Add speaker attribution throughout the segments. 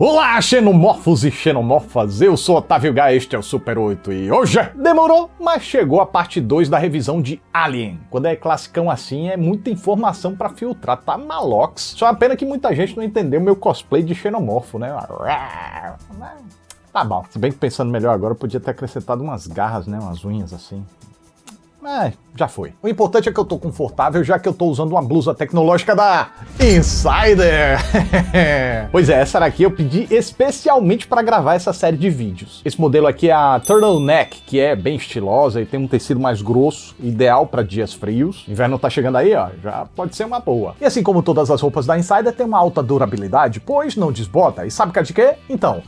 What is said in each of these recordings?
Speaker 1: Olá, xenomorfos e xenomorfas, eu sou Otávio Gá, este é o Super 8 e hoje demorou, mas chegou a parte 2 da revisão de Alien. Quando é classicão assim, é muita informação pra filtrar, tá malox. Só a pena que muita gente não entendeu meu cosplay de xenomorfo, né? Tá bom, se bem que pensando melhor agora, eu podia ter acrescentado umas garras, né? Umas unhas assim. Mas já foi. O importante é que eu tô confortável, já que eu tô usando uma blusa tecnológica da Insider. Pois é, essa daqui eu pedi especialmente para gravar essa série de vídeos. Esse modelo aqui é a Turtleneck, que é bem estilosa e tem um tecido mais grosso, ideal para dias frios. Inverno tá chegando aí, ó, já pode ser uma boa. E assim como todas as roupas da Insider, tem uma alta durabilidade, pois não desbota. E sabe de quê? Então...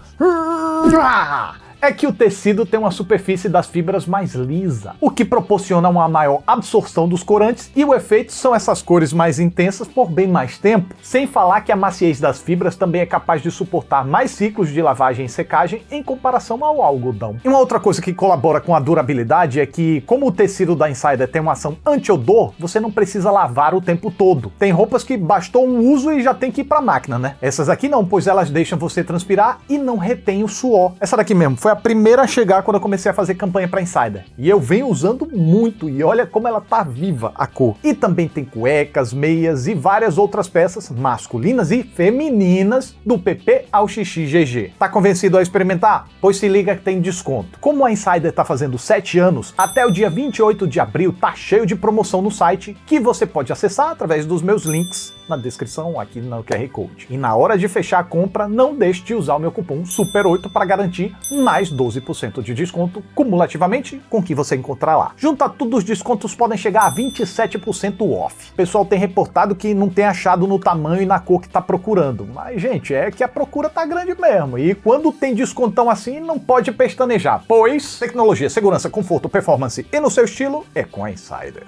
Speaker 1: é que o tecido tem uma superfície das fibras mais lisa, o que proporciona uma maior absorção dos corantes e o efeito são essas cores mais intensas por bem mais tempo, sem falar que a maciez das fibras também é capaz de suportar mais ciclos de lavagem e secagem em comparação ao algodão. E uma outra coisa que colabora com a durabilidade é que, como o tecido da Insider tem uma ação anti-odor, você não precisa lavar o tempo todo. Tem roupas que bastou um uso e já tem que ir pra máquina, né? Essas aqui não, pois elas deixam você transpirar e não retém o suor. Essa daqui mesmo foi a primeira a chegar quando eu comecei a fazer campanha para Insider. E eu venho usando muito, e olha como ela tá viva, a cor. E também tem cuecas, meias e várias outras peças masculinas e femininas do PP ao XXGG. Tá convencido a experimentar? Pois se liga que tem desconto. Como a Insider tá fazendo 7 anos, até o dia 28 de abril tá cheio de promoção no site, que você pode acessar através dos meus links na descrição aqui no QR Code. E na hora de fechar a compra, não deixe de usar o meu cupom SUPER8 para garantir mais 12% de desconto cumulativamente com o que você encontrar lá. Junto a tudo, os descontos podem chegar a 27% off. O pessoal tem reportado que não tem achado no tamanho e na cor que tá procurando. Mas, gente, é que a procura tá grande mesmo. E quando tem descontão assim, não pode pestanejar, pois tecnologia, segurança, conforto, performance e no seu estilo é com a Insider.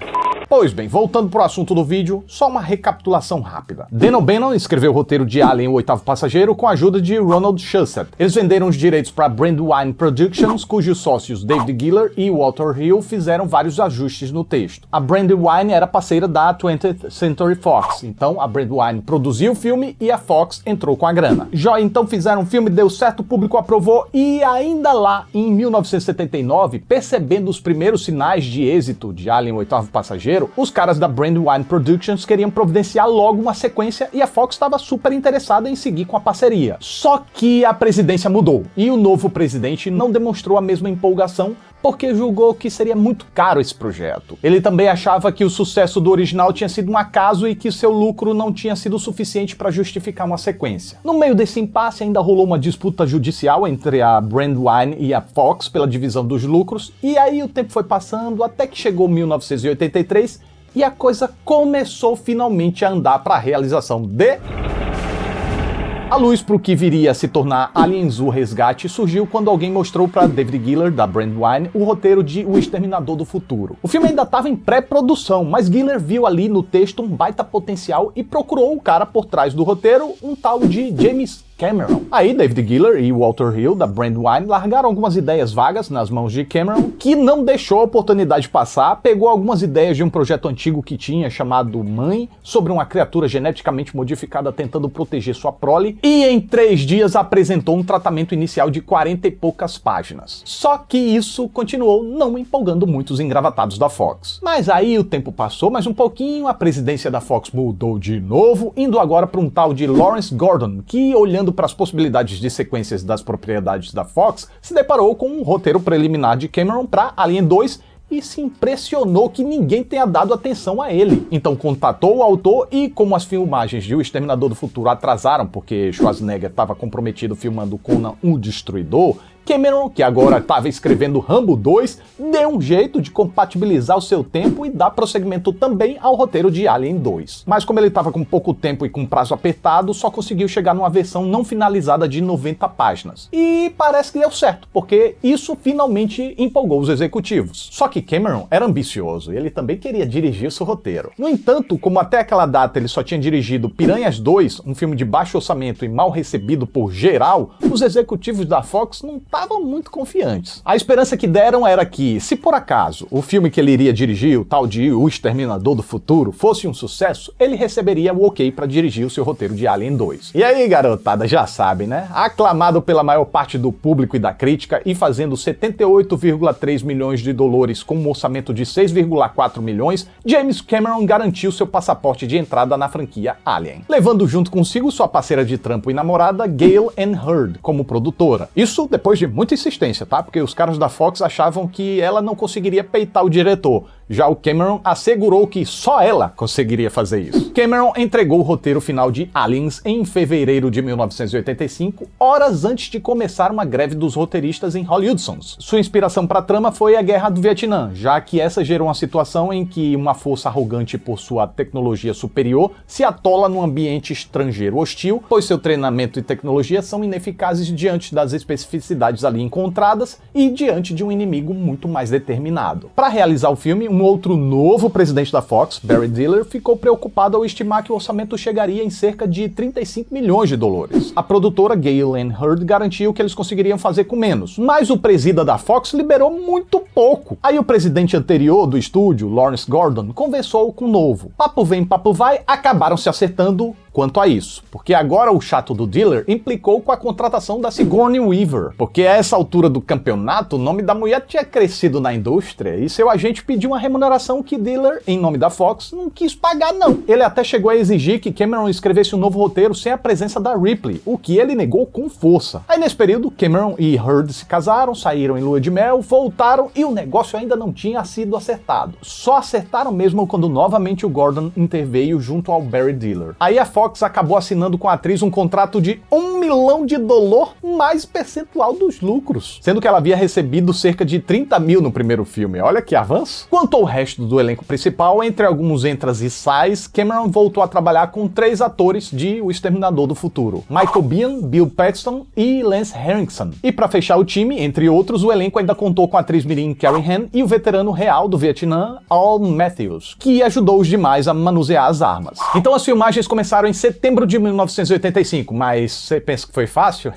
Speaker 1: Pois bem, voltando pro assunto do vídeo, só uma recapitulação rápida. Dan O'Bannon escreveu o roteiro de Alien, o Oitavo Passageiro, com a ajuda de Ronald Shusett. Eles venderam os direitos para Brandywine Productions, cujos sócios David Giller e Walter Hill fizeram vários ajustes no texto. A Brandywine era parceira da 20th Century Fox, então a Brandywine produziu o filme e a Fox entrou com a grana. Já então fizeram um filme, deu certo, o público aprovou e ainda lá, em 1979, percebendo os primeiros sinais de êxito de Alien, o Oitavo Passageiro, os caras da Brandywine Productions queriam providenciar logo uma sequência e a Fox estava super interessada em seguir com a parceria. Só que a presidência mudou e o novo presidente não demonstrou a mesma empolgação porque julgou que seria muito caro esse projeto. Ele também achava que o sucesso do original tinha sido um acaso e que seu lucro não tinha sido suficiente para justificar uma sequência. No meio desse impasse ainda rolou uma disputa judicial entre a Brandywine e a Fox pela divisão dos lucros, e aí o tempo foi passando até que chegou 1983 e a coisa começou finalmente a andar para a realização de... A luz para o que viria a se tornar Aliens: O Resgate surgiu quando alguém mostrou para David Giller, da Brandywine, o roteiro de O Exterminador do Futuro. O filme ainda estava em pré-produção, mas Giller viu ali no texto um baita potencial e procurou o cara por trás do roteiro, um tal de James Cameron. Aí David Giller e Walter Hill, da Brandywine, largaram algumas ideias vagas nas mãos de Cameron, que não deixou a oportunidade passar, pegou algumas ideias de um projeto antigo que tinha, chamado Mãe, sobre uma criatura geneticamente modificada tentando proteger sua prole, e em 3 dias apresentou um tratamento inicial de 40 e poucas páginas. Só que isso continuou não empolgando muitos engravatados da Fox. Mas aí o tempo passou mais um pouquinho, a presidência da Fox mudou de novo, indo agora para um tal de Lawrence Gordon, que, olhando para as possibilidades de sequências das propriedades da Fox, se deparou com um roteiro preliminar de Cameron para Alien 2 e se impressionou que ninguém tenha dado atenção a ele. Então contatou o autor e, como as filmagens de O Exterminador do Futuro atrasaram porque Schwarzenegger estava comprometido filmando Conan o Destruidor, Cameron, que agora estava escrevendo Rambo 2, deu um jeito de compatibilizar o seu tempo e dar prosseguimento também ao roteiro de Alien 2. Mas como ele estava com pouco tempo e com prazo apertado, só conseguiu chegar numa versão não finalizada de 90 páginas. E parece que deu certo, porque isso finalmente empolgou os executivos. Só que Cameron era ambicioso e ele também queria dirigir seu roteiro. No entanto, como até aquela data ele só tinha dirigido Piranhas 2, um filme de baixo orçamento e mal recebido por geral, os executivos da Fox não estavam muito confiantes. A esperança que deram era que, se por acaso o filme que ele iria dirigir, o tal de O Exterminador do Futuro, fosse um sucesso, ele receberia o ok para dirigir o seu roteiro de Alien 2. E aí, garotada, já sabem, né? Aclamado pela maior parte do público e da crítica e fazendo 78,3 milhões de dólares com um orçamento de 6,4 milhões, James Cameron garantiu seu passaporte de entrada na franquia Alien, levando junto consigo sua parceira de trampo e namorada Gale Anne Hurd como produtora. Isso depois de muita insistência, tá? Porque os caras da Fox achavam que ela não conseguiria peitar o diretor. Já o Cameron assegurou que só ela conseguiria fazer isso. Cameron entregou o roteiro final de Aliens em fevereiro de 1985, horas antes de começar uma greve dos roteiristas em Hollywood. Sua inspiração para a trama foi a Guerra do Vietnã, já que essa gerou uma situação em que uma força arrogante por sua tecnologia superior se atola num ambiente estrangeiro hostil, pois seu treinamento e tecnologia são ineficazes diante das especificidades ali encontradas e diante de um inimigo muito mais determinado. Para realizar o filme, um outro novo presidente da Fox, Barry Diller, ficou preocupado ao estimar que o orçamento chegaria em cerca de 35 milhões de dólares. A produtora Gale Anne Hurd garantiu que eles conseguiriam fazer com menos, mas o presida da Fox liberou muito pouco. Aí o presidente anterior do estúdio, Lawrence Gordon, conversou com o novo. Papo vem, papo vai, acabaram se acertando quanto a isso, porque agora o chato do Diller implicou com a contratação da Sigourney Weaver, porque a essa altura do campeonato o nome da mulher tinha crescido na indústria e seu agente pediu uma remuneração que Diller, em nome da Fox, não quis pagar não. Ele até chegou a exigir que Cameron escrevesse um novo roteiro sem a presença da Ripley, o que ele negou com força. Aí nesse período, Cameron e Hurd se casaram, saíram em lua de mel, voltaram e o negócio ainda não tinha sido acertado. Só acertaram mesmo quando novamente o Gordon interveio junto ao Barry Diller. Aí a Fox acabou assinando com a atriz um contrato de $1 milhão mais percentual dos lucros, sendo que ela havia recebido cerca de 30 mil no primeiro filme. Olha que avanço! Quanto ao resto do elenco principal, entre alguns entras e sais, Cameron voltou a trabalhar com 3 atores de O Exterminador do Futuro: Michael Biehn, Bill Paxton e Lance Henriksen. E para fechar o time, entre outros, o elenco ainda contou com a atriz mirim Carrie Ann e o veterano real do Vietnã, Al Matthews, que ajudou os demais a manusear as armas. Então as filmagens começaram em setembro de 1985, mas você pensa que foi fácil?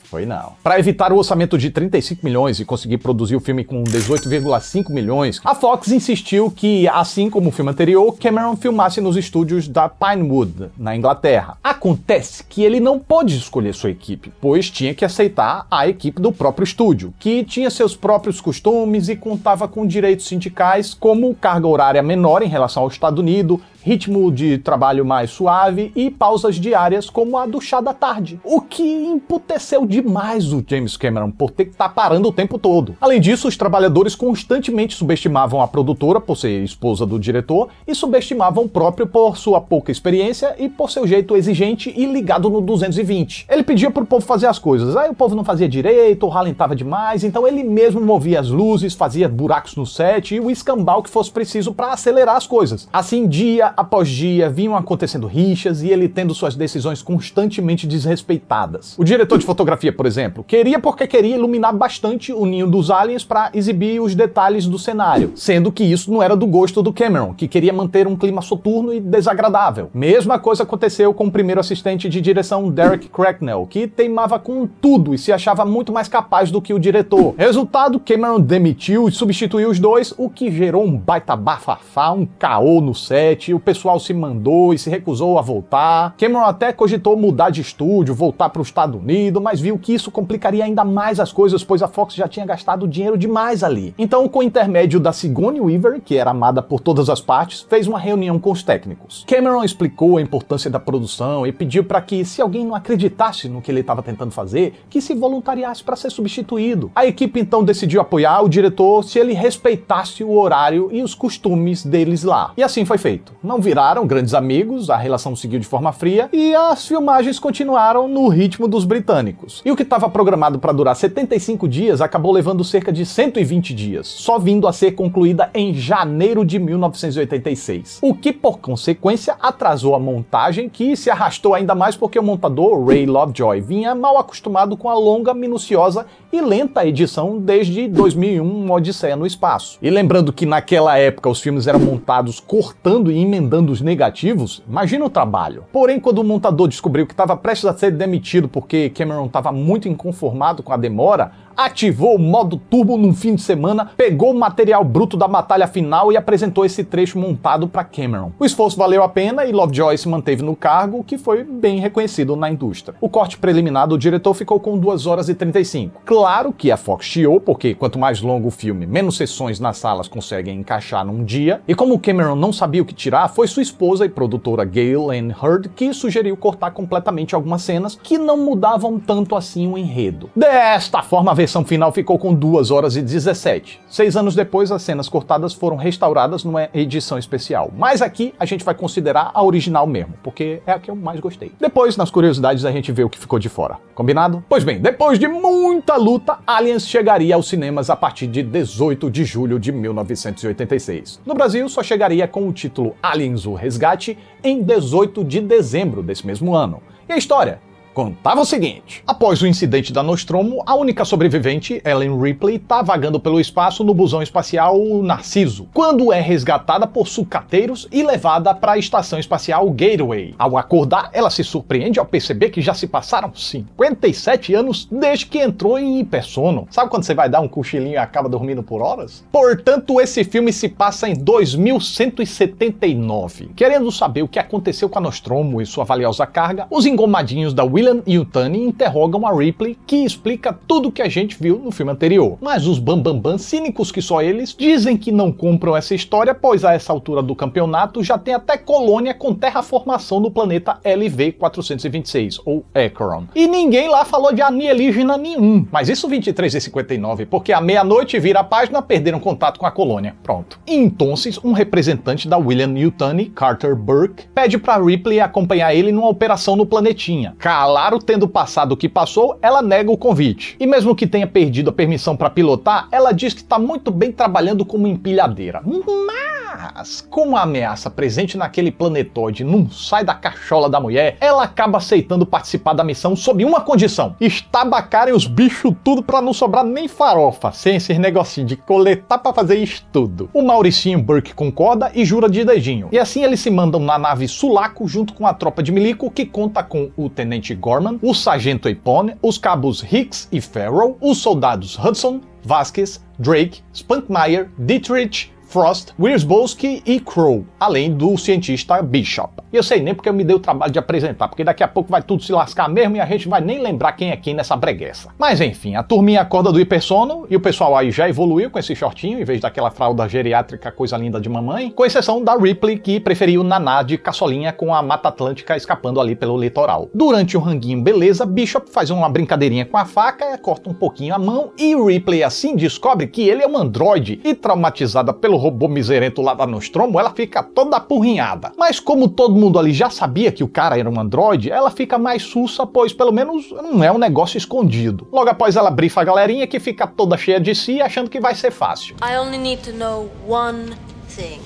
Speaker 1: Foi não. Para evitar o orçamento de 35 milhões e conseguir produzir o filme com 18,5 milhões, a Fox insistiu que, assim como o filme anterior, Cameron filmasse nos estúdios da Pinewood, na Inglaterra. Acontece que ele não pôde escolher sua equipe, pois tinha que aceitar a equipe do próprio estúdio, que tinha seus próprios costumes e contava com direitos sindicais como carga horária menor em relação ao Estados Unidos, ritmo de trabalho mais suave e pausas diárias como a do chá da tarde, o que emputeceu demais o James Cameron por ter que estar parando o tempo todo. Além disso, os trabalhadores constantemente subestimavam a produtora por ser esposa do diretor e subestimavam o próprio por sua pouca experiência e por seu jeito exigente e ligado no 220. Ele pedia pro povo fazer as coisas, aí o povo não fazia direito, ralentava demais, então ele mesmo movia as luzes, fazia buracos no set e o escambau que fosse preciso para acelerar as coisas. Assim, dia após dia, vinham acontecendo rixas e ele tendo suas decisões constantemente desrespeitadas. O diretor de fotografia, por exemplo, queria porque queria iluminar bastante o ninho dos aliens para exibir os detalhes do cenário, sendo que isso não era do gosto do Cameron, que queria manter um clima soturno e desagradável. Mesma coisa aconteceu com o primeiro assistente de direção Derek Cracknell, que teimava com tudo e se achava muito mais capaz do que o diretor. Resultado, Cameron demitiu e substituiu os dois, o que gerou um baita bafafá, um caô no set, o pessoal se mandou e se recusou a voltar. Cameron até cogitou mudar de estúdio, voltar para os Estados Unidos, mas viu que isso complicaria ainda mais as coisas, pois a Fox já tinha gastado dinheiro demais ali. Então, com o intermédio da Sigourney Weaver, que era amada por todas as partes, fez uma reunião com os técnicos. Cameron explicou a importância da produção e pediu para que, se alguém não acreditasse no que ele estava tentando fazer, que se voluntariasse para ser substituído. A equipe então decidiu apoiar o diretor se ele respeitasse o horário e os costumes deles lá. E assim foi feito. Não viraram grandes amigos, a relação seguiu de forma fria e as filmagens continuaram no ritmo dos britânicos. E o que estava programado para durar 75 dias acabou levando cerca de 120 dias, só vindo a ser concluída em janeiro de 1986. O que, por consequência, atrasou a montagem, que se arrastou ainda mais porque o montador, Ray Lovejoy, vinha mal acostumado com a longa, minuciosa e lenta edição desde 2001, Uma Odisseia no Espaço. E lembrando que naquela época os filmes eram montados cortando e emendando os negativos, imagina o trabalho. Porém, quando o montador descobriu que estava prestes a ser demitido porque Cameron estava muito inconformado com a demora, ativou o modo turbo num fim de semana, pegou o material bruto da batalha final e apresentou esse trecho montado para Cameron. O esforço valeu a pena e Lovejoy se manteve no cargo, o que foi bem reconhecido na indústria. O corte preliminar do diretor ficou com 2 horas e 35. Claro que a Fox chiou, porque quanto mais longo o filme, menos sessões nas salas conseguem encaixar num dia. E como Cameron não sabia o que tirar, foi sua esposa e produtora Gail Ann Hurd que sugeriu cortar completamente algumas cenas que não mudavam tanto assim o enredo. Desta forma, a versão final ficou com 2 horas e 17. 6 anos depois, as cenas cortadas foram restauradas numa edição especial. Mas aqui a gente vai considerar a original mesmo, porque é a que eu mais gostei. Depois, nas curiosidades, a gente vê o que ficou de fora. Combinado? Pois bem, depois de muita luta, Aliens chegaria aos cinemas a partir de 18 de julho de 1986. No Brasil, só chegaria com o título Aliens: O Resgate em 18 de dezembro desse mesmo ano. E a história? Contava o seguinte: após o incidente da Nostromo, a única sobrevivente, Ellen Ripley, está vagando pelo espaço no busão espacial Narciso, quando é resgatada por sucateiros e levada para a estação espacial Gateway. Ao acordar, ela se surpreende ao perceber que já se passaram 57 anos desde que entrou em hipersono. Sabe quando você vai dar um cochilinho e acaba dormindo por horas? Portanto, esse filme se passa em 2179. Querendo saber o que aconteceu com a Nostromo e sua valiosa carga, os engomadinhos da William-Yutani interrogam a Ripley, que explica tudo o que a gente viu no filme anterior. Mas os bambambam cínicos que só eles dizem que não compram essa história, pois a essa altura do campeonato já tem até colônia com terraformação no planeta LV-426, ou Acheron. E ninguém lá falou de alienígena nenhum. Mas isso 23 e 59, porque à meia-noite vira a página, perderam contato com a colônia. Pronto. Então, um representante da William-Yutani, Carter Burke, pede para Ripley acompanhar ele numa operação no planetinha. Claro, tendo passado o que passou, ela nega o convite. E mesmo que tenha perdido a permissão para pilotar, ela diz que está muito bem trabalhando como empilhadeira. Mas, como a ameaça presente naquele planetóide não sai da cachola da mulher, ela acaba aceitando participar da missão sob uma condição: estabacarem os bichos tudo para não sobrar nem farofa, sem esses negocinhos de coletar para fazer isso tudo. O Mauricinho Burke concorda e jura de dedinho. E assim eles se mandam na nave Sulaco junto com a tropa de milico, que conta com o Tenente Gorman, o Sargento Epone, os cabos Hicks e Farrell, os soldados Hudson, Vasquez, Drake, Spunkmeyer, Dietrich, Frost, Wierzbowski e Crow, além do cientista Bishop. E eu sei nem porque eu me dei o trabalho de apresentar, porque daqui a pouco vai tudo se lascar mesmo e a gente vai nem lembrar quem é quem nessa bregueça. Mas enfim, a turminha acorda do hipersono e o pessoal aí já evoluiu com esse shortinho, em vez daquela fralda geriátrica coisa linda de mamãe, com exceção da Ripley, que preferiu naná de caçolinha com a Mata Atlântica escapando ali pelo litoral. Durante o ranguinho beleza, Bishop faz uma brincadeirinha com a faca, corta um pouquinho a mão e Ripley assim descobre que ele é um androide e, traumatizada pelo robô miserento lá da Nostromo, ela fica toda apurrinhada. Mas como todo mundo ali já sabia que o cara era um androide, ela fica mais sussa, pois pelo menos não é um negócio escondido. Logo após ela brifa a galerinha que fica toda cheia de si, achando que vai ser fácil.
Speaker 2: I only need to know one thing.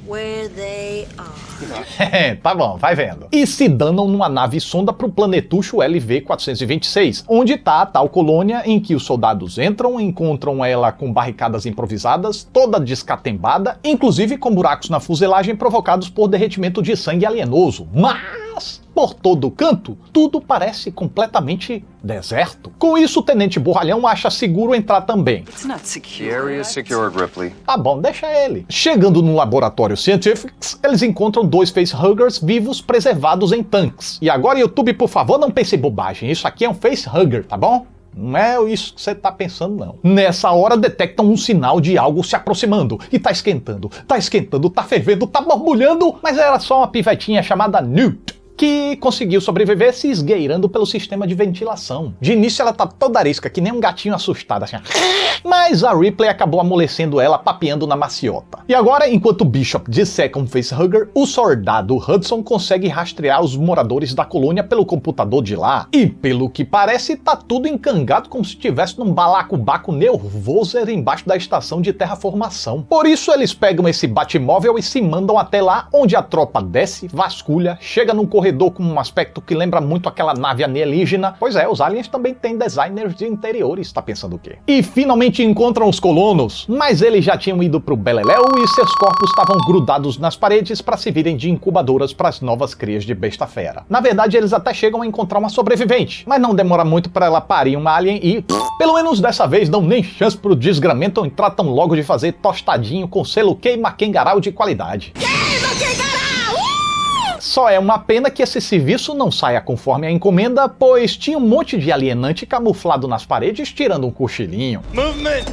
Speaker 2: Where they are.
Speaker 1: Tá bom, vai vendo. E se danam numa nave sonda pro planetucho LV-426, onde tá a tal colônia em que os soldados entram, encontram ela com barricadas improvisadas, toda descatembada, inclusive com buracos na fuselagem provocados por derretimento de sangue alienoso. Mas por todo canto, tudo parece completamente deserto. Com isso, o Tenente Borralhão acha seguro entrar também.
Speaker 3: It's not secure.
Speaker 4: The area is secured, Ripley.
Speaker 1: Tá bom, deixa ele. Chegando no laboratório Scientifics, eles encontram 2 facehuggers vivos preservados em tanques. E agora, YouTube, por favor, não pense em bobagem. Isso aqui é um facehugger, tá bom? Não é isso que você tá pensando, não. Nessa hora, detectam um sinal de algo se aproximando. E tá esquentando, tá fervendo, tá borbulhando. Mas era só uma pivetinha chamada Newt, que conseguiu sobreviver se esgueirando pelo sistema de ventilação. De início ela tá toda arisca, que nem um gatinho assustado, assim. Mas a Ripley acabou amolecendo ela, papeando na maciota. E agora, enquanto o Bishop disseca um facehugger, o soldado Hudson consegue rastrear os moradores da colônia pelo computador de lá. E pelo que parece, tá tudo encangado como se estivesse num balacobaco nervoso embaixo da estação de terraformação. Por isso eles pegam esse batimóvel e se mandam até lá, onde a tropa desce, vasculha, chega num corredor corredor com um aspecto que lembra muito aquela nave alienígena. Pois é, os aliens também têm designers de interiores, tá pensando o quê? E finalmente encontram os colonos, mas eles já tinham ido pro beleléu e seus corpos estavam grudados nas paredes para servirem de incubadoras para as novas crias de besta-fera. Na verdade, eles até chegam a encontrar uma sobrevivente, mas não demora muito para ela parir uma alien e, pelo menos dessa vez, não nem chance pro desgramento e tratam logo de fazer tostadinho com selo queima-quengarau de qualidade. Só é uma pena que esse serviço não saia conforme a encomenda, pois tinha um monte de alienante camuflado nas paredes tirando um cochilinho.
Speaker 3: Movement!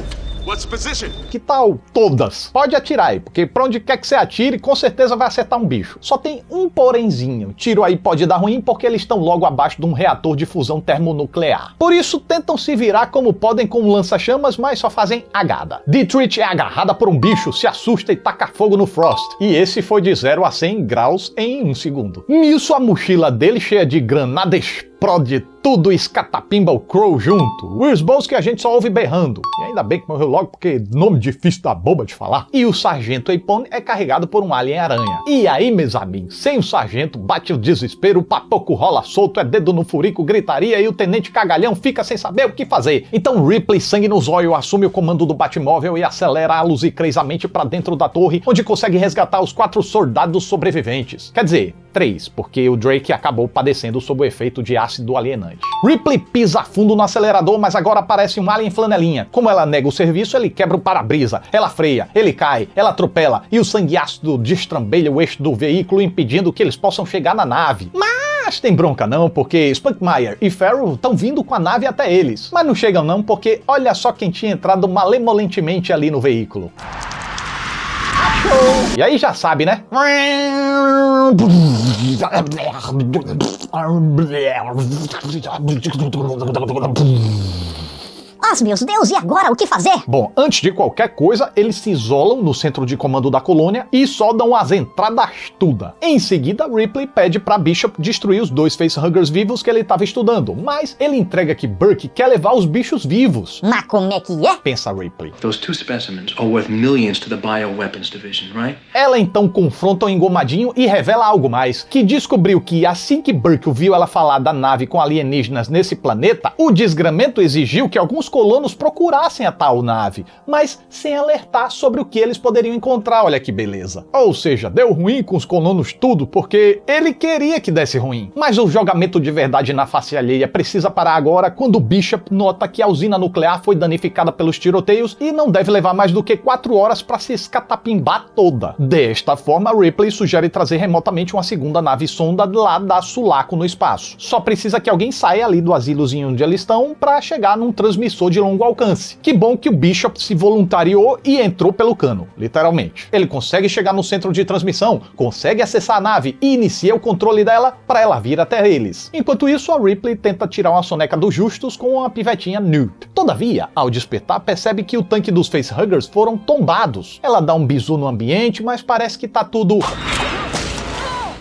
Speaker 3: What's the position?
Speaker 1: Que tal todas? Pode atirar aí, porque pra onde quer que você atire, com certeza vai acertar um bicho. Só tem um porémzinho. Tiro aí pode dar ruim porque eles estão logo abaixo de um reator de fusão termonuclear. Por isso tentam se virar como podem com um lança-chamas, mas só fazem agada. Dietrich é agarrada por um bicho, se assusta e taca fogo no Frost. E esse foi de 0 a 100 graus em 1 segundo. Nisso a mochila dele cheia de granadas explode tudo e escatapimba o Crow junto. Where's que a gente só ouve berrando. E ainda bem que morreu logo porque nome difícil da boba de falar. E o Sargento Apone é carregado por um alien-aranha. E aí, meus amigos, sem o sargento bate o desespero, o papoco rola solto, é dedo no furico, gritaria e o tenente cagalhão fica sem saber o que fazer. Então Ripley, sangue nos olhos, assume o comando do Batmóvel e acelera alusicreisamente pra dentro da torre, onde consegue resgatar os 4 soldados sobreviventes. Quer dizer, 3, porque o Drake acabou padecendo sob o efeito de ácido alienante. Ripley pisa fundo no acelerador, mas agora aparece um alien flanelinha. Como ela nega o serviço, ele quebra o para-brisa, ela freia, ele cai, ela atropela e o sangue ácido destrambelha o eixo do veículo, impedindo que eles possam chegar na nave. Mas tem bronca não, porque Spunkmeyer e Farrell estão vindo com a nave até eles. Mas não chegam não, porque olha só quem tinha entrado malemolentemente ali no veículo. E aí já sabe, né?
Speaker 4: Meus Deus, e agora o que fazer?
Speaker 1: Bom, antes de qualquer coisa, eles se isolam no centro de comando da colônia e só dão as entradas tudo. Em seguida, Ripley pede pra Bishop destruir os 2 facehuggers vivos que ele estava estudando, mas ele entrega que Burke quer levar os bichos vivos.
Speaker 4: Mas como é que é?
Speaker 1: Pensa Ripley.
Speaker 5: Those 2 specimens are worth millions to the Bioweapons Division, right?
Speaker 1: Ela então confronta o engomadinho e revela algo mais, que descobriu que assim que Burke ouviu ela falar da nave com alienígenas nesse planeta, o desgramento exigiu que alguns colonos procurassem a tal nave, mas sem alertar sobre o que eles poderiam encontrar, olha que beleza. Ou seja, deu ruim com os colonos tudo porque ele queria que desse ruim. Mas o jogamento de verdade na face alheia precisa parar agora quando Bishop nota que a usina nuclear foi danificada pelos tiroteios e não deve levar mais do que 4 horas para se escatapimbar toda. Desta forma, Ripley sugere trazer remotamente uma segunda nave sonda lá da Sulaco no espaço. Só precisa que alguém saia ali do asilozinho onde eles estão para chegar num transmissor de longo alcance. Que bom que o Bishop se voluntariou e entrou pelo cano, literalmente. Ele consegue chegar no centro de transmissão, consegue acessar a nave e inicia o controle dela para ela vir até eles. Enquanto isso, a Ripley tenta tirar uma soneca dos justos com a pivetinha Newt. Todavia, ao despertar, percebe que o tanque dos facehuggers foram tombados. Ela dá um bisu no ambiente, mas parece que tá tudo...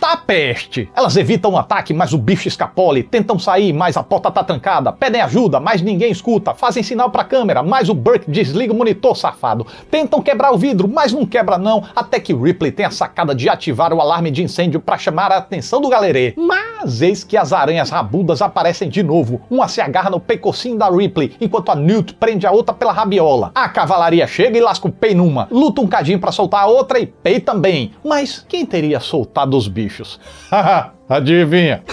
Speaker 1: Tá peste! Elas evitam o ataque, mas o bicho escapole, tentam sair, mas a porta tá trancada, pedem ajuda, mas ninguém escuta, fazem sinal pra câmera, mas o Burke desliga o monitor, safado. Tentam quebrar o vidro, mas não quebra não, até que Ripley tem a sacada de ativar o alarme de incêndio pra chamar a atenção do galerê. Mas eis que as aranhas rabudas aparecem de novo, uma se agarra no pecocinho da Ripley, enquanto a Newt prende a outra pela rabiola. A cavalaria chega e lasca o Pei numa, luta um cadinho pra soltar a outra e Pei também. Mas quem teria soltado os bichos? Haha, adivinha?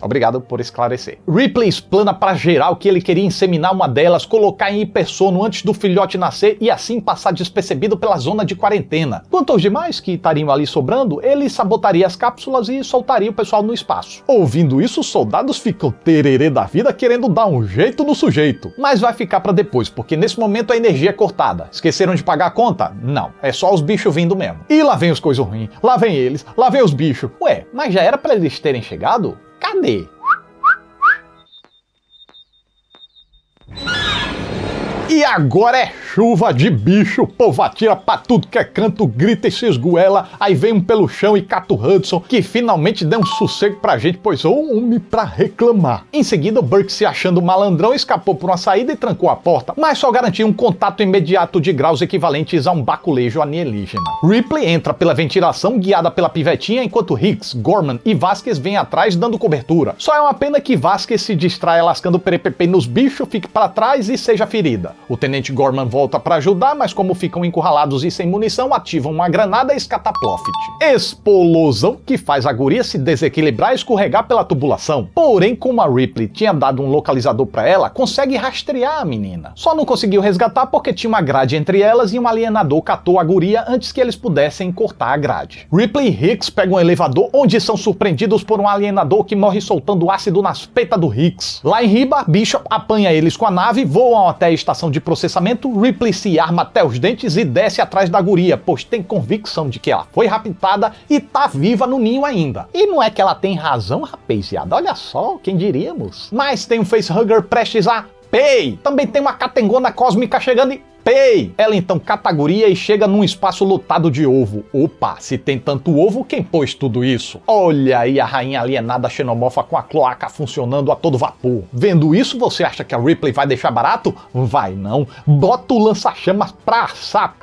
Speaker 1: Obrigado por esclarecer. Ripley explana pra geral que ele queria inseminar uma delas, colocar em hipersono antes do filhote nascer e assim passar despercebido pela zona de quarentena. Quanto aos demais que estariam ali sobrando, ele sabotaria as cápsulas e soltaria o pessoal no espaço. Ouvindo isso, os soldados ficam tererê da vida querendo dar um jeito no sujeito. Mas vai ficar pra depois, porque nesse momento a energia é cortada. Esqueceram de pagar a conta? Não, é só os bichos vindo mesmo. E lá vem os coisas ruins, lá vem eles, lá vem os bichos. Ué, mas já era pra eles terem chegado? Cadê? E agora é chuva de bicho, o povo atira pra tudo que é canto, grita e se esgoela, aí vem um pelo chão e cata o Hudson, que finalmente deu um sossego pra gente, pois ou homem pra reclamar. Em seguida, o Burke, se achando malandrão, escapou por uma saída e trancou a porta, mas só garantia um contato imediato de graus equivalentes a um baculejo alienígena. Ripley entra pela ventilação, guiada pela pivetinha, enquanto Hicks, Gorman e Vasquez vêm atrás dando cobertura. Só é uma pena que Vasquez se distrai lascando o perepepe nos bichos, fique para trás e seja ferida. O tenente Gorman volta para ajudar, mas como ficam encurralados e sem munição, ativam uma granada e escataploft. Explosão que faz a guria se desequilibrar e escorregar pela tubulação. Porém, como a Ripley tinha dado um localizador para ela, consegue rastrear a menina. Só não conseguiu resgatar porque tinha uma grade entre elas e um alienador catou a guria antes que eles pudessem cortar a grade. Ripley e Hicks pegam um elevador onde são surpreendidos por um alienador que morre soltando ácido nas peitas do Hicks. Lá em riba, Bishop apanha eles com a nave, voam até a estação de processamento, Ripley se arma até os dentes e desce atrás da guria, pois tem convicção de que ela foi raptada e tá viva no ninho ainda. E não é que ela tem razão, rapaziada, olha só, quem diríamos. Mas tem um facehugger prestes a pei. Também tem uma catengona cósmica chegando e pei! Ela então cata a guria e chega num espaço lotado de ovo. Opa, se tem tanto ovo, quem pôs tudo isso? Olha aí a rainha alienada xenomorfa com a cloaca funcionando a todo vapor. Vendo isso, você acha que a Ripley vai deixar barato? Vai não. Bota o lança-chamas pra assar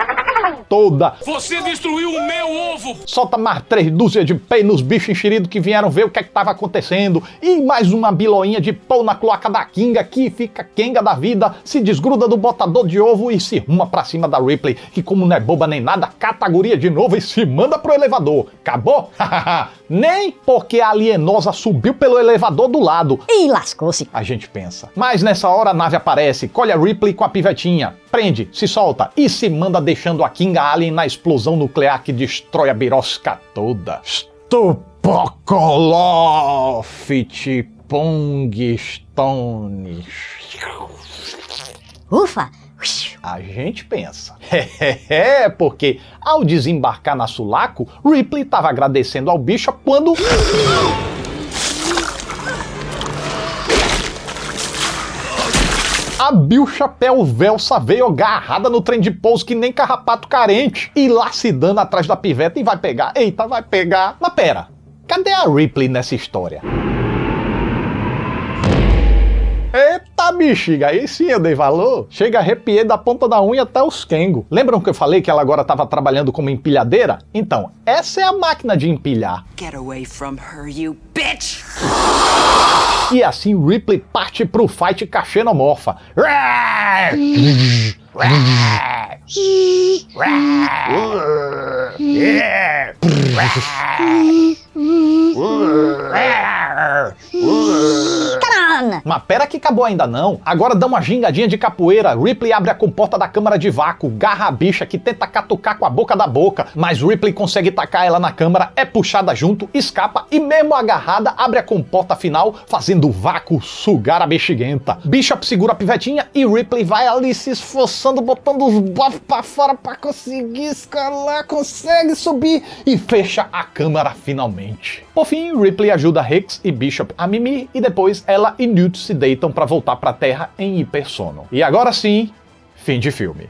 Speaker 1: toda.
Speaker 3: Você destruiu o meu ovo!
Speaker 1: Solta mais 3 dúzias de pei nos bichos enxeridos que vieram ver o que é que tava acontecendo. E mais uma biloinha de pão na cloaca da Kinga, que fica quenga da vida, se desgruda do botador de ovo e se ruma pra cima da Ripley, que como não é boba nem nada, cata a guria de novo e se manda pro elevador. Acabou? Nem porque a alienosa subiu pelo elevador do lado.
Speaker 4: E lascou-se.
Speaker 1: A gente pensa. Mas nessa hora a nave aparece, colhe a Ripley com a pivetinha, prende, se solta e se manda deixando a Kinga Alien na explosão nuclear que destrói a birosca toda. Stupokoloft Pongstone.
Speaker 4: Ufa!
Speaker 1: A gente pensa. Porque ao desembarcar na Sulaco, Ripley estava agradecendo ao bicho quando... A bicha Pelvelsa veio agarrada no trem de pouso que nem carrapato carente e lá se dando atrás da piveta e vai pegar. Eita, vai pegar. Mas pera, cadê a Ripley nessa história? Eita bexiga, aí sim eu dei valor. Chega, arrepiei da ponta da unha até os quengos. Lembram que eu falei que ela agora estava trabalhando como empilhadeira? Então, essa é a máquina de empilhar.
Speaker 6: Get away from her, you bitch!
Speaker 1: E assim Ripley parte pro fight com a xenomorfa. Mas pera que acabou ainda não. Agora dá uma gingadinha de capoeira. Ripley abre a comporta da câmara de vácuo, garra a bicha que tenta catucar com a boca da boca, mas Ripley consegue tacar ela na câmara, é puxada junto, escapa e mesmo agarrada abre a comporta final, fazendo o vácuo sugar a bexiguenta. Bishop segura a pivetinha e Ripley vai ali se esforçando, botando os bofs pra fora pra conseguir escalar, consegue subir e fecha a câmara finalmente. Por fim, Ripley ajuda Hicks e Bishop a mimir e depois ela e Newt se deitam pra voltar pra Terra em hipersono. E agora sim, fim de filme.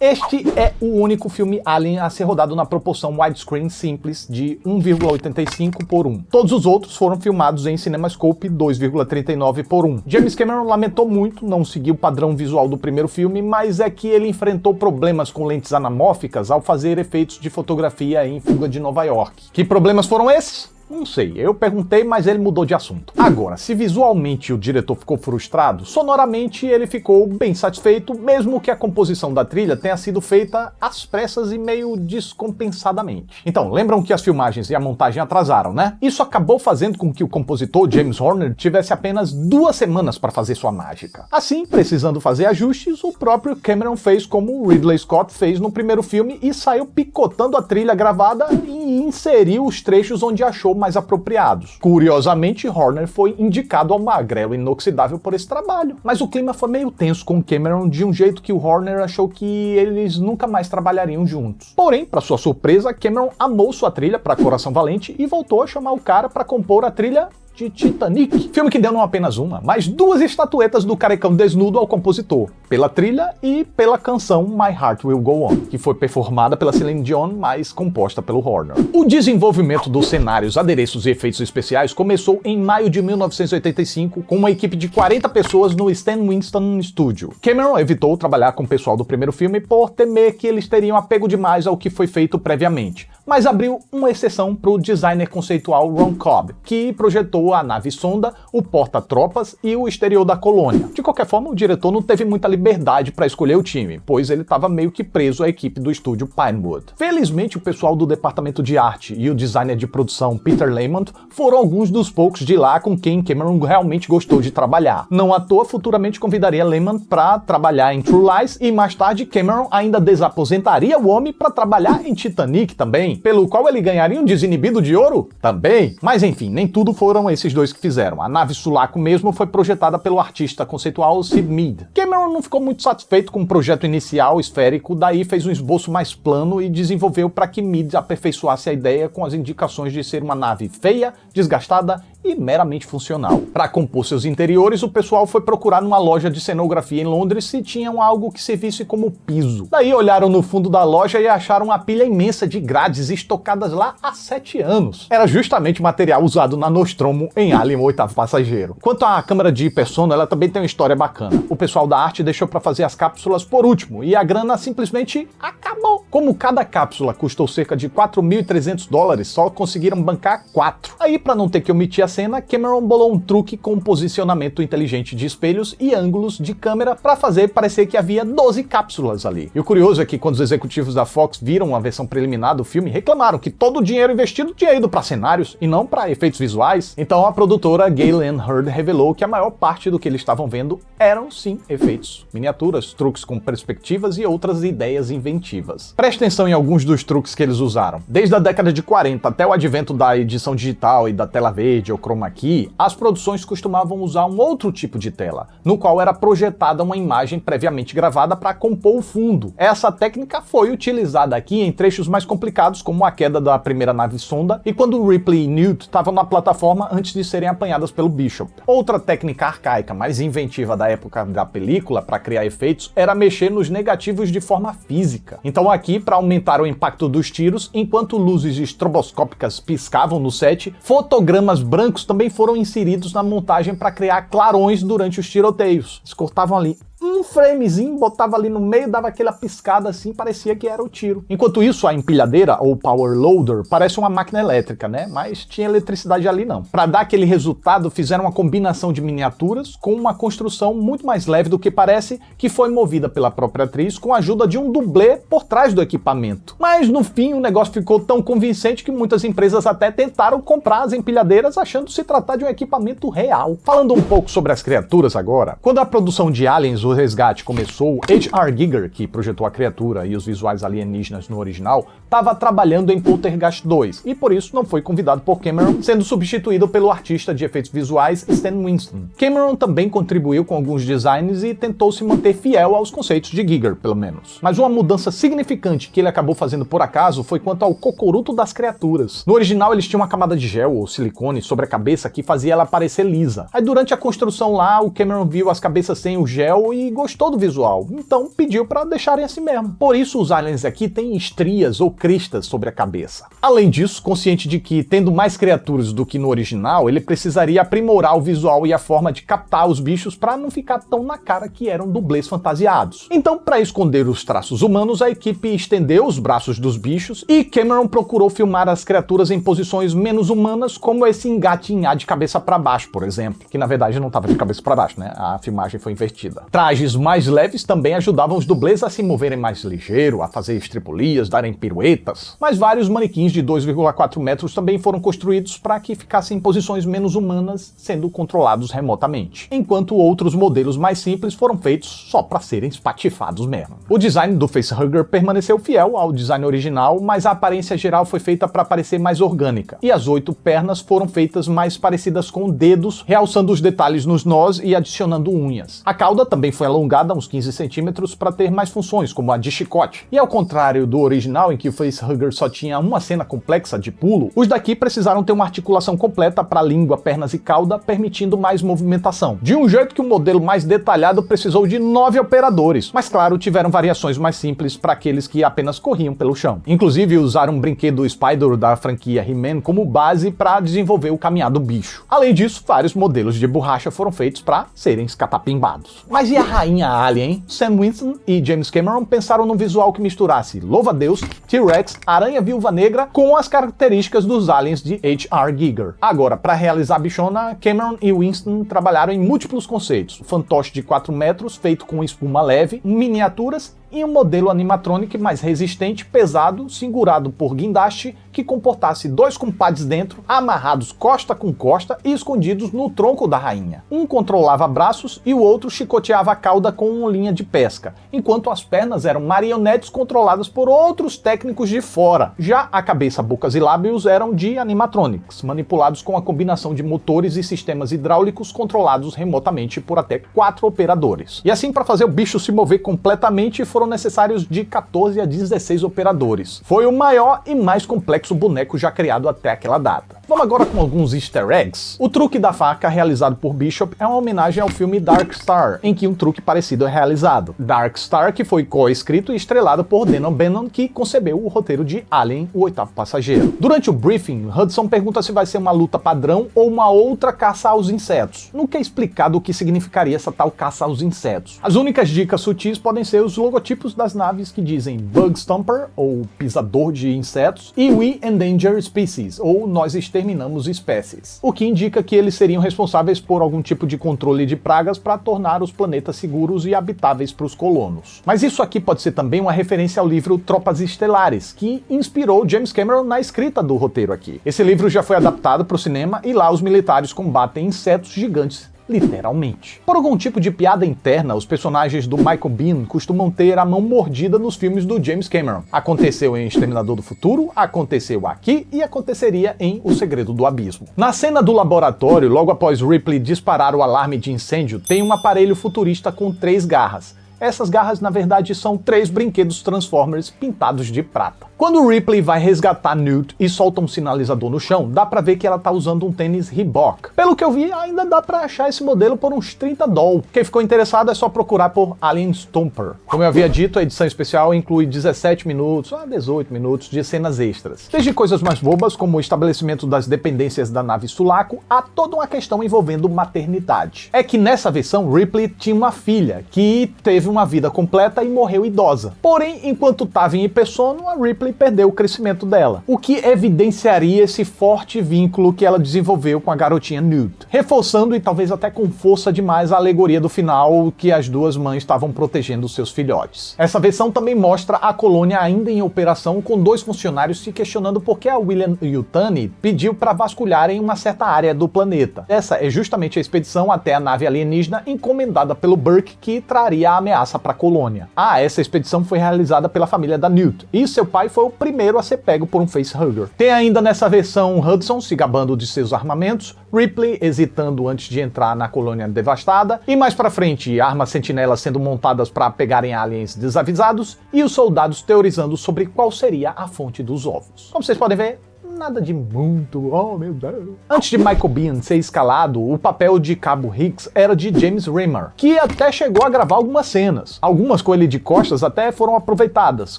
Speaker 1: Este é o único filme Alien a ser rodado na proporção widescreen simples de 1,85:1. Todos os outros foram filmados em CinemaScope 2,39:1. James Cameron lamentou muito não seguir o padrão visual do primeiro filme, mas é que ele enfrentou problemas com lentes anamórficas ao fazer efeitos de fotografia em Fuga de Nova York. Que problemas foram esses? Não sei, eu perguntei, mas ele mudou de assunto. Agora, se visualmente o diretor ficou frustrado, sonoramente ele ficou bem satisfeito, mesmo que a composição da trilha tenha sido feita às pressas e meio descompensadamente. Então, lembram que as filmagens e a montagem atrasaram, né? Isso acabou fazendo com que o compositor James Horner tivesse apenas 2 semanas para fazer sua mágica. Assim, precisando fazer ajustes, o próprio Cameron fez como Ridley Scott fez no primeiro filme e saiu picotando a trilha gravada e inseriu os trechos onde achou mais apropriados. Curiosamente, Horner foi indicado ao magrelo inoxidável por esse trabalho. Mas o clima foi meio tenso com Cameron de um jeito que o Horner achou que eles nunca mais trabalhariam juntos. Porém, para sua surpresa, Cameron amou sua trilha para Coração Valente e voltou a chamar o cara para compor a trilha de Titanic, filme que deu não apenas uma, mas 2 estatuetas do carecão desnudo ao compositor, pela trilha e pela canção My Heart Will Go On, que foi performada pela Celine Dion, mas composta pelo Horner. O desenvolvimento dos cenários, adereços e efeitos especiais começou em maio de 1985 com uma equipe de 40 pessoas no Stan Winston Studio. Cameron evitou trabalhar com o pessoal do primeiro filme por temer que eles teriam apego demais ao que foi feito previamente, mas abriu uma exceção para o designer conceitual Ron Cobb, que projetou a nave sonda, o porta-tropas e o exterior da colônia. De qualquer forma, o diretor não teve muita liberdade para escolher o time, pois ele estava meio que preso à equipe do estúdio Pinewood. Felizmente, o pessoal do departamento de arte e o designer de produção Peter Lamont foram alguns dos poucos de lá com quem Cameron realmente gostou de trabalhar. Não à toa, futuramente convidaria Lamont para trabalhar em True Lies e mais tarde Cameron ainda desaposentaria o homem para trabalhar em Titanic também, pelo qual ele ganharia um desinibido de ouro também. Mas enfim, nem tudo foram esses dois que fizeram. A nave Sulaco mesmo foi projetada pelo artista conceitual Sid Mead. Cameron não ficou muito satisfeito com o projeto inicial esférico, daí fez um esboço mais plano e desenvolveu para que Mead aperfeiçoasse a ideia com as indicações de ser uma nave feia, desgastada e meramente funcional. Para compor seus interiores, o pessoal foi procurar numa loja de cenografia em Londres se tinham algo que servisse como piso. Daí olharam no fundo da loja e acharam uma pilha imensa de grades estocadas lá há 7 anos. Era justamente o material usado na Nostromo em Alien, o Oitavo Passageiro. Quanto à câmera de hipersono, ela também tem uma história bacana. O pessoal da arte deixou para fazer as cápsulas por último e a grana simplesmente acabou. Como cada cápsula custou cerca de $4.300, só conseguiram bancar 4. Aí, para não ter que omitir a cena, Cameron bolou um truque com um posicionamento inteligente de espelhos e ângulos de câmera para fazer parecer que havia 12 cápsulas ali. E o curioso é que quando os executivos da Fox viram a versão preliminar do filme, reclamaram que todo o dinheiro investido tinha ido para cenários e não para efeitos visuais. Então a produtora Gale Ann Hurd revelou que a maior parte do que eles estavam vendo eram sim efeitos, miniaturas, truques com perspectivas e outras ideias inventivas. Preste atenção em alguns dos truques que eles usaram. Desde a década de 40 até o advento da edição digital e da tela verde ou chroma key, as produções costumavam usar um outro tipo de tela, no qual era projetada uma imagem previamente gravada para compor o fundo. Essa técnica foi utilizada aqui em trechos mais complicados, como a queda da primeira nave sonda e quando Ripley e Newt estavam na plataforma antes de serem apanhadas pelo Bishop. Outra técnica arcaica, mais inventiva da época da película para criar efeitos, era mexer nos negativos de forma física. Então aqui, para aumentar o impacto dos tiros, enquanto luzes estroboscópicas piscavam no set, fotogramas brancos também foram inseridos na montagem para criar clarões durante os tiroteios. Eles cortavam ali um framezinho, botava ali no meio, dava aquela piscada assim, parecia que era o tiro. Enquanto isso, a empilhadeira, ou power loader, parece uma máquina elétrica, né? Mas tinha eletricidade ali não. Para dar aquele resultado, fizeram uma combinação de miniaturas com uma construção muito mais leve do que parece, que foi movida pela própria atriz com a ajuda de um dublê por trás do equipamento. Mas no fim, o negócio ficou tão convincente que muitas empresas até tentaram comprar as empilhadeiras achando se tratar de um equipamento real. Falando um pouco sobre as criaturas agora, quando a produção de Aliens, o Resgate começou, H.R. Giger, que projetou a criatura e os visuais alienígenas no original, estava trabalhando em Poltergeist 2 e por isso não foi convidado por Cameron, sendo substituído pelo artista de efeitos visuais Stan Winston. Cameron também contribuiu com alguns designs e tentou se manter fiel aos conceitos de Giger, pelo menos. Mas uma mudança significante que ele acabou fazendo por acaso foi quanto ao cocoruto das criaturas. No original eles tinham uma camada de gel ou silicone sobre a cabeça que fazia ela parecer lisa. Aí durante a construção lá, o Cameron viu as cabeças sem o gel e gostou do visual, então pediu para deixarem assim mesmo. Por isso os aliens aqui têm estrias ou cristas sobre a cabeça. Além disso, consciente de que tendo mais criaturas do que no original, ele precisaria aprimorar o visual e a forma de captar os bichos para não ficar tão na cara que eram dublês fantasiados. Então, para esconder os traços humanos, a equipe estendeu os braços dos bichos e Cameron procurou filmar as criaturas em posições menos humanas, como esse engatinhar de cabeça para baixo, por exemplo, que na verdade não estava de cabeça para baixo, né? A filmagem foi invertida. Trajes mais leves também ajudavam os dublês a se moverem mais ligeiro, a fazer estripulias, darem piruetas. Mas vários manequins de 2,4 metros também foram construídos para que ficassem em posições menos humanas, sendo controlados remotamente. Enquanto outros modelos mais simples foram feitos só para serem espatifados mesmo. O design do facehugger permaneceu fiel ao design original, mas a aparência geral foi feita para parecer mais orgânica. E as 8 pernas foram feitas mais parecidas com dedos, realçando os detalhes nos nós e adicionando unhas. A cauda também foi alongada uns 15 centímetros para ter mais funções, como a de chicote. E ao contrário do original, em que o facehugger só tinha uma cena complexa de pulo, os daqui precisaram ter uma articulação completa para língua, pernas e cauda, permitindo mais movimentação. De um jeito que o modelo mais detalhado precisou de 9 operadores, mas claro, tiveram variações mais simples para aqueles que apenas corriam pelo chão. Inclusive usaram um brinquedo Spider da franquia He-Man como base para desenvolver o caminhar do bicho. Além disso, vários modelos de borracha foram feitos para serem escatapimbados. Mas e a rainha Alien, hein? Sam Winston e James Cameron pensaram num visual que misturasse louva-a-Deus, T-Rex, aranha viúva negra com as características dos aliens de H.R. Giger. Agora, para realizar a bichona, Cameron e Winston trabalharam em múltiplos conceitos. Um fantoche de 4 metros feito com espuma leve, miniaturas e um modelo animatronic mais resistente, pesado, segurado por guindaste, que comportasse 2 compadres dentro, amarrados costa com costa e escondidos no tronco da rainha. Um controlava braços e o outro chicoteava a cauda com uma linha de pesca, enquanto as pernas eram marionetes controladas por outros técnicos de fora. Já a cabeça, bocas e lábios eram de animatronics, manipulados com a combinação de motores e sistemas hidráulicos controlados remotamente por até 4 operadores. E assim, para fazer o bicho se mover completamente, foram necessários de 14 a 16 operadores. Foi o maior e mais complexo boneco já criado até aquela data. Vamos agora com alguns easter eggs. O truque da faca realizado por Bishop é uma homenagem ao filme Dark Star, em que um truque parecido é realizado. Dark Star, que foi co-escrito e estrelado por Dan O'Bannon, que concebeu o roteiro de Alien, o Oitavo Passageiro. Durante o briefing, Hudson pergunta se vai ser uma luta padrão ou uma outra caça aos insetos. Nunca é explicado o que significaria essa tal caça aos insetos. As únicas dicas sutis podem ser os logotipos das naves que dizem Bug Stomper, ou pisador de insetos, e We Endanger Species, ou nós exterminamos espécies. O que indica que eles seriam responsáveis por algum tipo de controle de pragas para tornar os planetas seguros e habitáveis para os colonos. Mas isso aqui pode ser também uma referência ao livro Tropas Estelares, que inspirou James Cameron na escrita do roteiro aqui. Esse livro já foi adaptado para o cinema e lá os militares combatem insetos gigantes, literalmente. Por algum tipo de piada interna, os personagens do Michael Biehn costumam ter a mão mordida nos filmes do James Cameron. Aconteceu em Exterminador do Futuro, aconteceu aqui e aconteceria em O Segredo do Abismo. Na cena do laboratório, logo após Ripley disparar o alarme de incêndio, tem um aparelho futurista com 3 garras. Essas garras, na verdade, são 3 brinquedos Transformers pintados de prata. Quando Ripley vai resgatar Newt e solta um sinalizador no chão, dá pra ver que ela tá usando um tênis Reebok. Pelo que eu vi, ainda dá pra achar esse modelo por uns $30. Quem ficou interessado é só procurar por Alien Stomper. Como eu havia dito, a edição especial inclui 17 minutos a 18 minutos de cenas extras. Desde coisas mais bobas, como o estabelecimento das dependências da nave Sulaco, a toda uma questão envolvendo maternidade. É que nessa versão, Ripley tinha uma filha, que teve uma vida completa e morreu idosa. Porém, enquanto estava em hipersono, a Ripley perdeu o crescimento dela, o que evidenciaria esse forte vínculo que ela desenvolveu com a garotinha Newt, reforçando e talvez até com força demais a alegoria do final que as duas mães estavam protegendo seus filhotes. Essa versão também mostra a colônia ainda em operação, com 2 funcionários se questionando por que a William Yutani pediu para vasculharem uma certa área do planeta. Essa é justamente a expedição até a nave alienígena encomendada pelo Burke, que traria a ameaça para a colônia. Essa expedição foi realizada pela família da Newt, e seu pai foi o primeiro a ser pego por um facehugger. Tem ainda nessa versão Hudson se gabando de seus armamentos, Ripley hesitando antes de entrar na colônia devastada, e mais pra frente, armas sentinelas sendo montadas para pegarem aliens desavisados, e os soldados teorizando sobre qual seria a fonte dos ovos. Como vocês podem ver, nada de muito, oh meu Deus. Antes de Michael Biehn ser escalado, o papel de Cabo Hicks era de James Remar, que até chegou a gravar algumas cenas. Algumas com ele de costas até foram aproveitadas,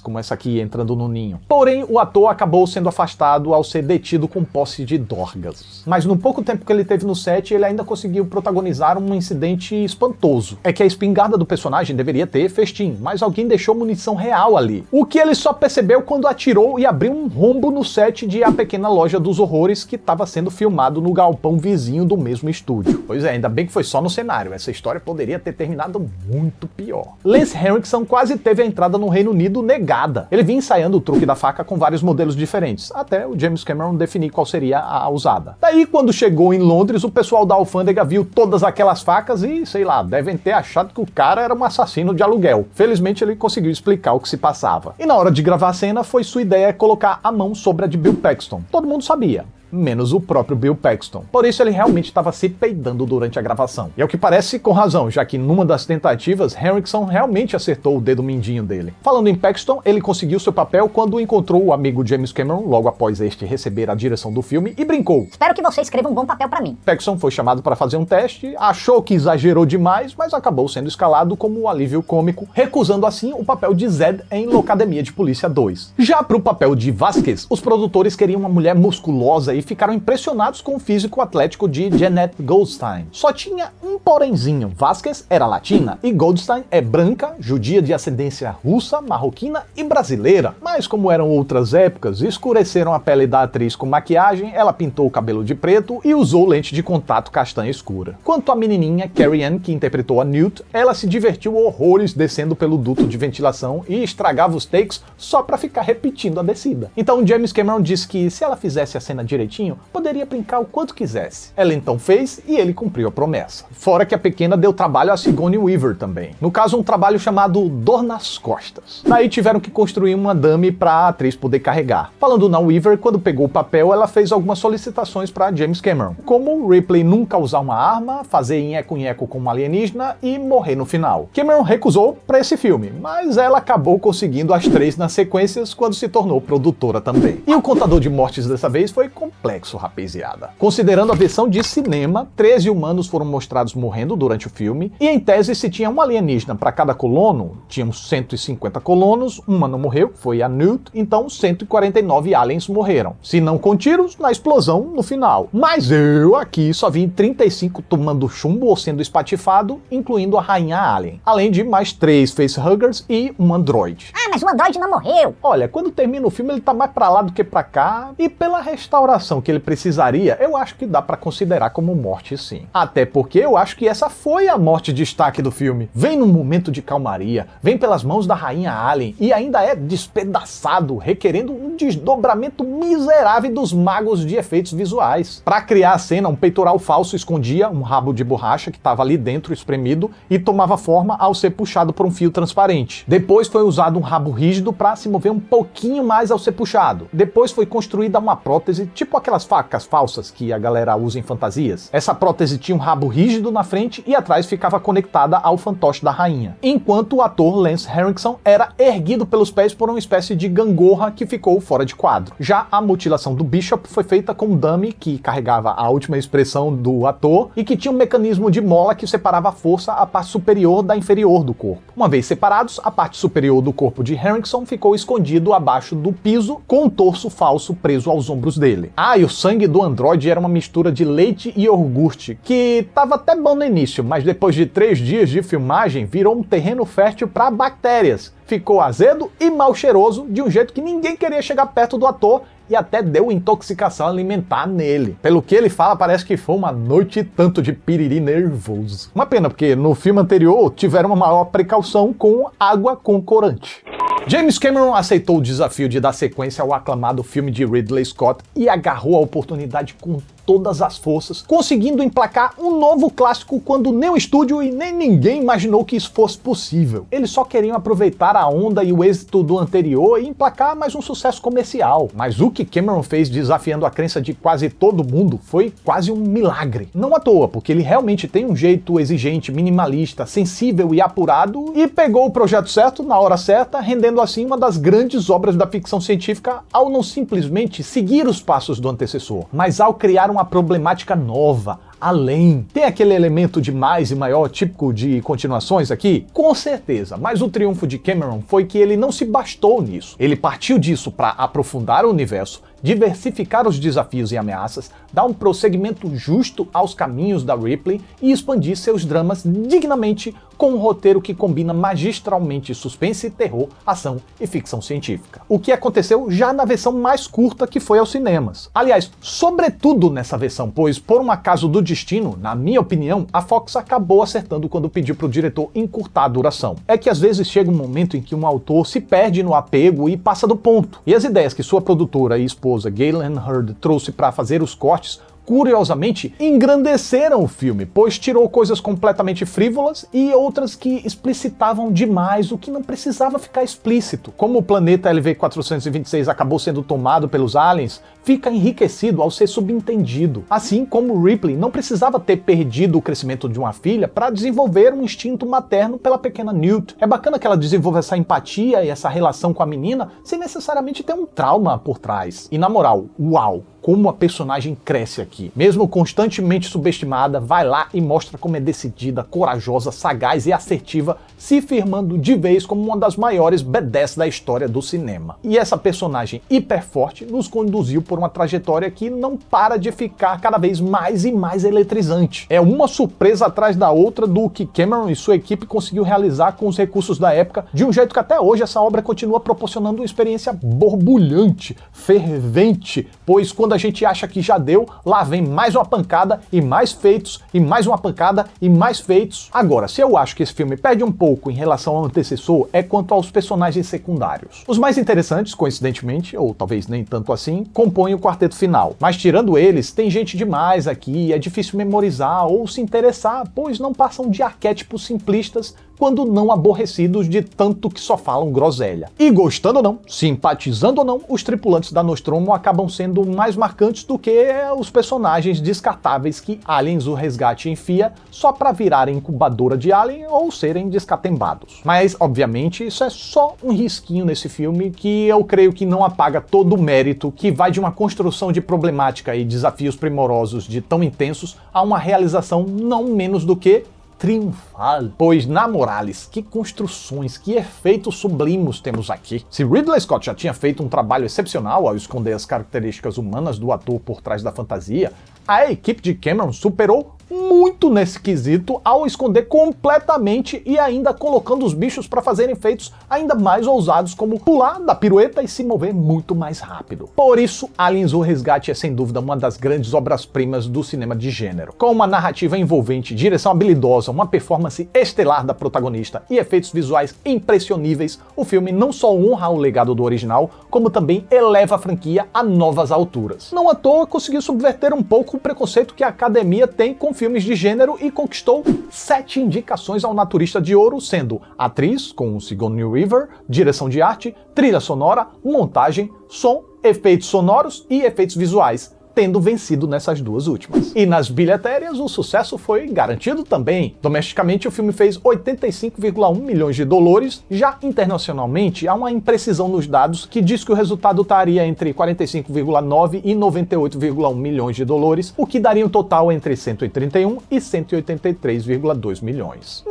Speaker 1: como essa aqui entrando no ninho. Porém, o ator acabou sendo afastado ao ser detido com posse de dorgas. Mas no pouco tempo que ele teve no set, ele ainda conseguiu protagonizar um incidente espantoso. É que a espingarda do personagem deveria ter festim, mas alguém deixou munição real ali. O que ele só percebeu quando atirou e abriu um rombo no set de A Pequena Loja dos Horrores, que estava sendo filmado no galpão vizinho do mesmo estúdio. Pois é, ainda bem que foi só no cenário, essa história poderia ter terminado muito pior. Lance Henriksen quase teve a entrada no Reino Unido negada. Ele vinha ensaiando o truque da faca com vários modelos diferentes, até o James Cameron definir qual seria a usada. Daí, quando chegou em Londres, o pessoal da alfândega viu todas aquelas facas e, sei lá, devem ter achado que o cara era um assassino de aluguel. Felizmente, ele conseguiu explicar o que se passava. E na hora de gravar a cena, foi sua ideia colocar a mão sobre a de Bill Paxton. Todo mundo sabia. menos o próprio Bill Paxton. Por isso ele realmente estava se peidando durante a gravação. E ao que parece, com razão, já que numa das tentativas, Henriksen realmente acertou o dedo mindinho dele. Falando em Paxton, ele conseguiu seu papel quando encontrou o amigo James Cameron, logo após este receber a direção do filme, e brincou.
Speaker 4: Espero que você escreva um bom papel pra mim.
Speaker 1: Paxton foi chamado para fazer um teste, achou que exagerou demais, mas acabou sendo escalado como um alívio cômico, recusando assim o papel de Zed em Locademia de Polícia 2. Já pro papel de Vasquez, os produtores queriam uma mulher musculosa e ficaram impressionados com o físico atlético de Jeanette Goldstein. Só tinha um porémzinho, Vasquez era latina e Goldstein é branca, judia de ascendência russa, marroquina e brasileira. Mas como eram outras épocas, escureceram a pele da atriz com maquiagem, ela pintou o cabelo de preto e usou lente de contato castanha escura. Quanto à menininha Carrie Ann, que interpretou a Newt, ela se divertiu horrores descendo pelo duto de ventilação e estragava os takes só pra ficar repetindo a descida. Então James Cameron disse que se ela fizesse a cena direitinho, poderia brincar o quanto quisesse. Ela então fez e ele cumpriu a promessa. Fora que a pequena deu trabalho a Sigourney Weaver também. No caso, um trabalho chamado Dor nas Costas. Daí tiveram que construir uma dummy pra atriz poder carregar. Falando na Weaver, quando pegou o papel, ela fez algumas solicitações pra James Cameron, como Ripley nunca usar uma arma, fazer nheco-nheco com uma alienígena e morrer no final. Cameron recusou pra esse filme, mas ela acabou conseguindo as 3 nas sequências quando se tornou produtora também. E o contador de mortes dessa vez foi complexo, rapaziada. Considerando a versão de cinema, 13 humanos foram mostrados morrendo durante o filme, e em tese se tinha um alienígena para cada colono, tinham 150 colonos, uma não morreu, foi a Newt, então 149 aliens morreram. Se não com tiros, na explosão no final. Mas eu aqui só vi 35 tomando chumbo ou sendo espatifado, incluindo a rainha alien. Além de mais 3 facehuggers e um androide.
Speaker 4: Ah, mas o androide não morreu.
Speaker 1: Olha, quando termina o filme ele tá mais pra lá do que pra cá, e pela restauração que ele precisaria, eu acho que dá pra considerar como morte sim. Até porque eu acho que essa foi a morte de destaque do filme. Vem num momento de calmaria, vem pelas mãos da rainha alien e ainda é despedaçado, requerendo um desdobramento miserável dos magos de efeitos visuais. Pra criar a cena, um peitoral falso escondia um rabo de borracha que estava ali dentro espremido e tomava forma ao ser puxado por um fio transparente. Depois foi usado um rabo rígido para se mover um pouquinho mais ao ser puxado. Depois foi construída uma prótese, tipo aquelas facas falsas que a galera usa em fantasias. Essa prótese tinha um rabo rígido na frente e atrás ficava conectada ao fantoche da rainha. Enquanto o ator Lance Henriksen era erguido pelos pés por uma espécie de gangorra que ficou fora de quadro. Já a mutilação do Bishop foi feita com um dummy que carregava a última expressão do ator e que tinha um mecanismo de mola que separava a força a parte superior da inferior do corpo. Uma vez separados, a parte superior do corpo de Henriksen ficou escondido abaixo do piso com um torso falso preso aos ombros dele. Ah, e o sangue do androide era uma mistura de leite e iogurte, que tava até bom no início, mas depois de 3 dias de filmagem virou um terreno fértil para bactérias. Ficou azedo e mal cheiroso de um jeito que ninguém queria chegar perto do ator e até deu intoxicação alimentar nele. Pelo que ele fala, parece que foi uma noite tanto de piriri nervoso. Uma pena, porque no filme anterior tiveram uma maior precaução com água com corante. James Cameron aceitou o desafio de dar sequência ao aclamado filme de Ridley Scott e agarrou a oportunidade com todas as forças, conseguindo emplacar um novo clássico quando nem o estúdio e nem ninguém imaginou que isso fosse possível. Eles só queriam aproveitar a onda e o êxito do anterior e emplacar mais um sucesso comercial. Mas o que Cameron fez desafiando a crença de quase todo mundo foi quase um milagre. Não à toa, porque ele realmente tem um jeito exigente, minimalista, sensível e apurado, e pegou o projeto certo na hora certa, rendendo assim uma das grandes obras da ficção científica ao não simplesmente seguir os passos do antecessor, mas ao criar uma problemática nova, além. Tem aquele elemento de mais e maior típico de continuações aqui? Com certeza, mas o triunfo de Cameron foi que ele não se bastou nisso. Ele partiu disso para aprofundar o universo, diversificar os desafios e ameaças, dar um prosseguimento justo aos caminhos da Ripley e expandir seus dramas dignamente com um roteiro que combina magistralmente suspense, terror, ação e ficção científica. O que aconteceu já na versão mais curta que foi aos cinemas. Aliás, sobretudo nessa versão, pois por um acaso do destino, na minha opinião, a Fox acabou acertando quando pediu pro diretor encurtar a duração. É que às vezes chega um momento em que um autor se perde no apego e passa do ponto. E as ideias que sua produtora e esposa Galen Hurd trouxe para fazer os cortes curiosamente, engrandeceram o filme, pois tirou coisas completamente frívolas e outras que explicitavam demais o que não precisava ficar explícito. Como o planeta LV-426 acabou sendo tomado pelos aliens, fica enriquecido ao ser subentendido. Assim como Ripley não precisava ter perdido o crescimento de uma filha para desenvolver um instinto materno pela pequena Newt. É bacana que ela desenvolva essa empatia e essa relação com a menina sem necessariamente ter um trauma por trás. E na moral, uau! Como a personagem cresce aqui. Mesmo constantemente subestimada, vai lá e mostra como é decidida, corajosa, sagaz e assertiva, se firmando de vez como uma das maiores badass da história do cinema. E essa personagem hiper forte nos conduziu por uma trajetória que não para de ficar cada vez mais e mais eletrizante. É uma surpresa atrás da outra do que Cameron e sua equipe conseguiu realizar com os recursos da época, de um jeito que até hoje essa obra continua proporcionando uma experiência borbulhante, fervente, pois quando a gente acha que já deu, lá vem mais uma pancada e mais feitos, e mais uma pancada e mais feitos. Agora, se eu acho que esse filme perde um pouco em relação ao antecessor, é quanto aos personagens secundários. Os mais interessantes, coincidentemente, ou talvez nem tanto assim, compõem o quarteto final. Mas tirando eles, tem gente demais aqui, é difícil memorizar ou se interessar, pois não passam de arquétipos simplistas, quando não aborrecidos de tanto que só falam groselha. E gostando ou não, simpatizando ou não, os tripulantes da Nostromo acabam sendo mais marcantes do que os personagens descartáveis que Aliens o Resgate enfia só pra virarem incubadora de alien ou serem descatembados. Mas, obviamente, isso é só um risquinho nesse filme que eu creio que não apaga todo o mérito que vai de uma construção de problemática e desafios primorosos de tão intensos a uma realização não menos do que triunfal. Pois, na Morales, que construções, que efeitos sublimos temos aqui. Se Ridley Scott já tinha feito um trabalho excepcional ao esconder as características humanas do ator por trás da fantasia, a equipe de Cameron superou muito nesse quesito ao esconder completamente e ainda colocando os bichos para fazerem feitos ainda mais ousados, como pular da pirueta e se mover muito mais rápido. Por isso, Aliens o Resgate é sem dúvida uma das grandes obras-primas do cinema de gênero. Com uma narrativa envolvente, direção habilidosa, uma performance estelar da protagonista e efeitos visuais impressioníveis, o filme não só honra o legado do original, como também eleva a franquia a novas alturas. Não à toa conseguiu subverter um pouco o preconceito que a academia tem com filmes de gênero e conquistou 7 indicações ao Naturista de Ouro, sendo atriz, com Sigourney Weaver, direção de arte, trilha sonora, montagem, som, efeitos sonoros e efeitos visuais, tendo vencido nessas duas últimas. E nas bilhetérias, o sucesso foi garantido também. Domesticamente, o filme fez 85,1 milhões de dólares, já internacionalmente, há uma imprecisão nos dados que diz que o resultado estaria entre 45,9 e 98,1 milhões de dólares, o que daria um total entre 131 e 183,2 milhões.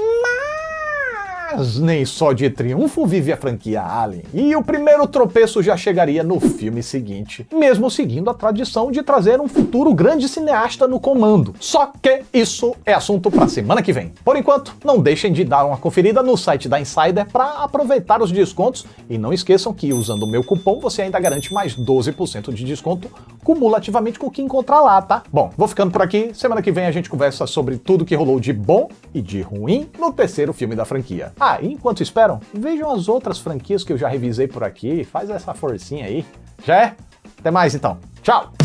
Speaker 1: Mas nem só de triunfo vive a franquia Alien, e o primeiro tropeço já chegaria no filme seguinte, mesmo seguindo a tradição de trazer um futuro grande cineasta no comando. Só que isso é assunto para semana que vem. Por enquanto, não deixem de dar uma conferida no site da Insider para aproveitar os descontos, e não esqueçam que usando o meu cupom você ainda garante mais 12% de desconto cumulativamente com o que encontrar lá, tá? Bom, vou ficando por aqui, semana que vem a gente conversa sobre tudo que rolou de bom e de ruim no terceiro filme da franquia. Ah, e enquanto esperam, vejam as outras franquias que eu já revisei por aqui, faz essa forcinha aí. Já é? Até mais então. Tchau!